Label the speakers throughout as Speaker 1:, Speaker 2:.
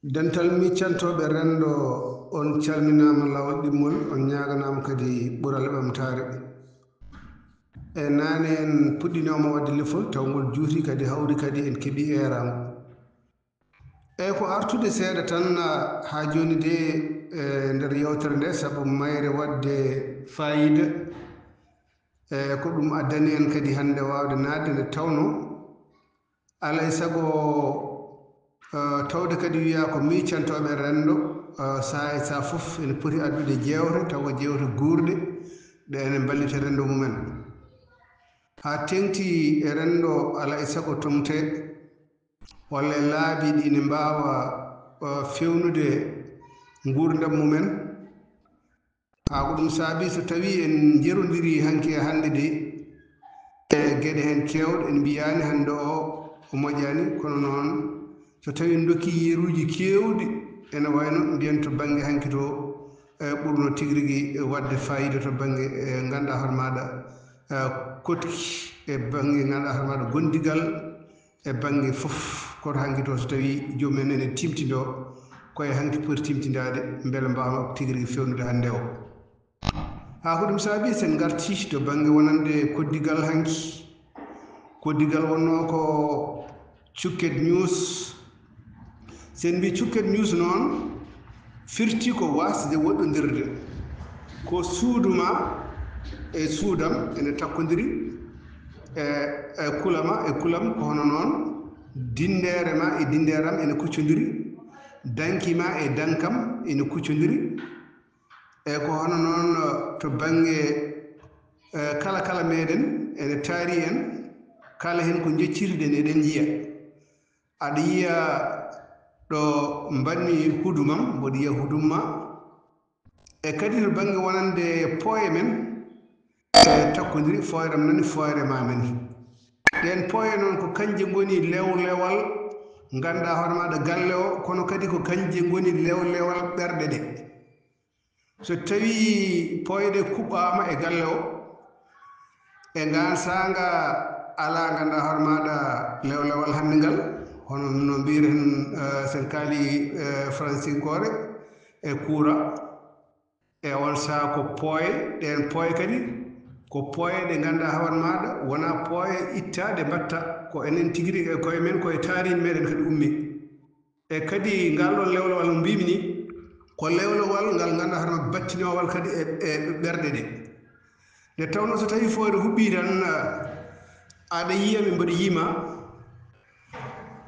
Speaker 1: dental miccantoɓe rendo on calminama lawol ɗimmol on ñaganama kadi ɓural ɓamtare e nane en puɗɗinoma wadde lefol taw ngol juuti kadi hawri kadi en keeɓi erama eyyi ko artude seeɗa tan ha joni de nder yewtere nde saabu mayre wadde fayida ko ɗum addani en kadi hande wawde nadde nde tawno alay saago tawde kadi wiya ko miccantoɓe rendo sa e sa fof ene poti addude jewte taw ko jewte guurɗe ɗe ene ballita rendo mumen ha tengti e rendo ala e sago tonte walla e laabi ɗi ne mbawa fewnude gurdam mumen ha ko ɗum saabi so tawi en jerodiri hanki e hande de e gueɗe hen kewɗe en mbiyani hande o moƴƴani kono noon so tawi en dokki yeruji kewɗi ene wayno mbiyen to banggue hanki to ɓurno tigui rigui wadde fayida to banggue ganduɗa hoore maɗa kotki e banggue ganduɗa hoore maɗa gondigal e banggue foof koto hanki to so tawi jomumen ene timtido koye hanki poti timtidade beele mbawma tigui rigui fewnude hande o ha ko ɗum saabi sen garti to banggue wonande koddigal hanki koddigal wonno ko Cukket News sen mbi Cukket News noon firti ko wasde woɗɗodirde ko suuduma e suudam ene takkodiri e kulama e kulam ko hono noon dindere ma e dinderam ene kuccodiri dankima e dankam ene kuccodiri e ko hono noon to banggue kala meɗen ene taari en kala hen ko jeccirɗen eɗen jiiya aɗa yiya ɗo mbanmi hudumam mboɗo yiya hudumma e kadi to banggue wonande pooye men e takkodiri fooyram nani fooyre ma nani ɗen pooye noon ko kanje goni lewlewal ganduɗa hoore maɗa galle o kono kadi ko kanje goni lewlewal ɓerɗe ɗe so tawi pooyeɗe kuɓɓama e galle o e gansanga ala ganduɗa hoore maɗa lewlewal hande ngal hono no mbiren sen kaali francinkore e kuura e on saa ko pooye ɗen pooye kadi ko pooye ɗe ganduɗa hoore maɗa wona pooye ittade mbatta ko enen tigui rigui e koye men koye taaride meɗen kadi ummi e kadi ngal ɗon lewlewal no mbimi ni ko lewlewal ngal ganduɗa hoore maɗa battinowal kadi e ɓerɗe ɗe nde tawno so tawi fooyre huɓɓi tan aɗa yiyami mboɗo yima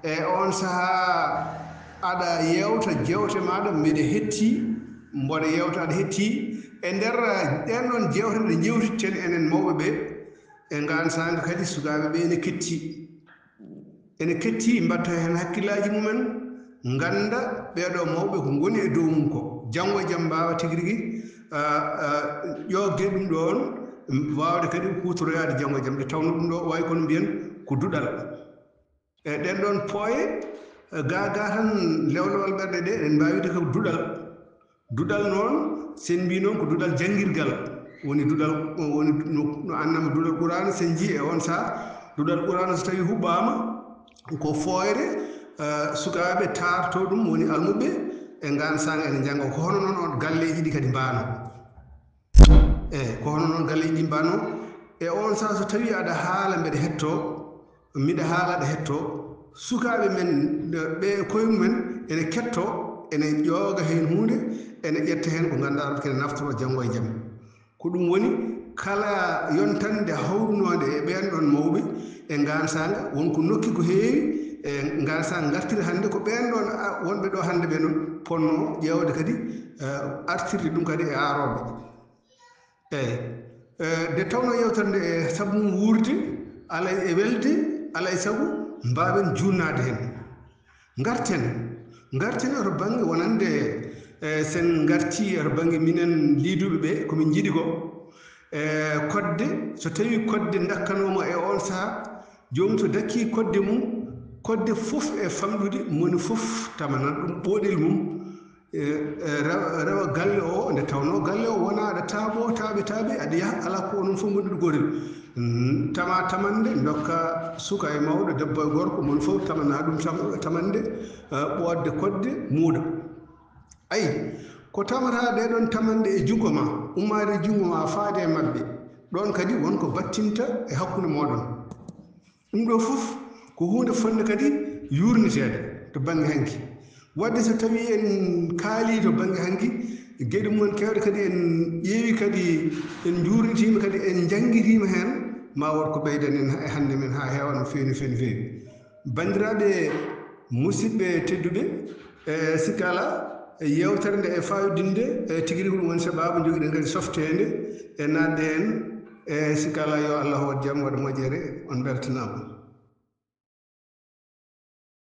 Speaker 1: e on saaha aɗa yewta jewte maɗa mbiɗa hetti mboɗo yewta aɗa hetti e nder ɗen ɗon jewte ɗe jewtitten enen mawɓe ɓe e gansanga kadi sukaɓeɓe ene ketti mbatta hen hakkillaji mumen ganda ɓeɗo mawɓe ko goni e dow mum ko janggo e jaam mbawa tigui rigui ƴogde ɗum ɗon wawde kadi hutoroyade janggo e jaam nde tawno ɗum ɗo wayi kono mbiyen ko duɗal e ɗen ɗon pooye ga tan lewlewal ɓerɗe ɗe en mbawi wide ko duɗal noon sen mbi noon ko duɗal jangguirgal woni duɗal woni no annama duɗal qur'ana sen jii e on saaha duɗal qur'ana so tawi huɓɓama ko fooyre sukaɓe tarto ɗum woni almuɓe e gansanga ene jangga ko hono noon on galleji ɗi kadi mbano ko hono noon galleji ɗi mbano e on saaha so tawi aɗa haala mbeɗa hetto miɗa haala aɗa hetto sukaɓe men ɓe koye mumen ene ketto ene ƴooga hen hunde ene ƴetta hen ko ganduɗa kene naftoro janggo e jaam ko ɗum woni kala yontande hawrunode e ɓen ɗon mawɓe e gansanga wonko nokki ko heewi e gansanga gartiri hande ko ɓen ɗon wonɓe ɗo hande ɓe noon ponno ƴewde kadi artirde ɗum kadi e aroɓe eyyi nde tawno yewtere nde e saabu mum wurde ala e welde ala e saago mbawen junnade hen garten oto banggue wonande sen garti oto banggue minen liiduɓe ɓe komin jiiɗi ko kodde so tawi kodde dakkanoma e on saaha jomum so dakki kodde mum kodde foof e famɗude moni foof tamanan ɗum ɓoɗel mum rewa galle o nde tawno galle o wona aɗa taaɓe aɗa yaha ala ko onon fof gonɗuɗo gotel tamande dokka suka e mawɗo debbo e gorko mon fof tamana ɗum tamande ɓoodde kodde muuɗa ayi ko tamata ɗeɗon tamande e jungo ma ummade e jungo ma faade e maɓɓe ɗon kadi wonko battinta e hakkude moɗon ɗum ɗo fof ko hunde fonde kadi yurnitede to banggue hanki wadde so tawi en kaali to banggue hanki gueɗe mum kewɗe kadi en ƴeewi kadi en jurnitima kadi en jangguitima hen ma wot ko ɓeyden en e hande men ha heewa no fewi no fewi no fewi bandiraɓe musidɓe tedduɓe e sikki ala yewtere nde e fayodinde e tigui rigui ɗum woni sababu joguiɗen kadi softede e nadde hen e sikki ala yo Allah waat jaam waɗa moƴƴere on beltanama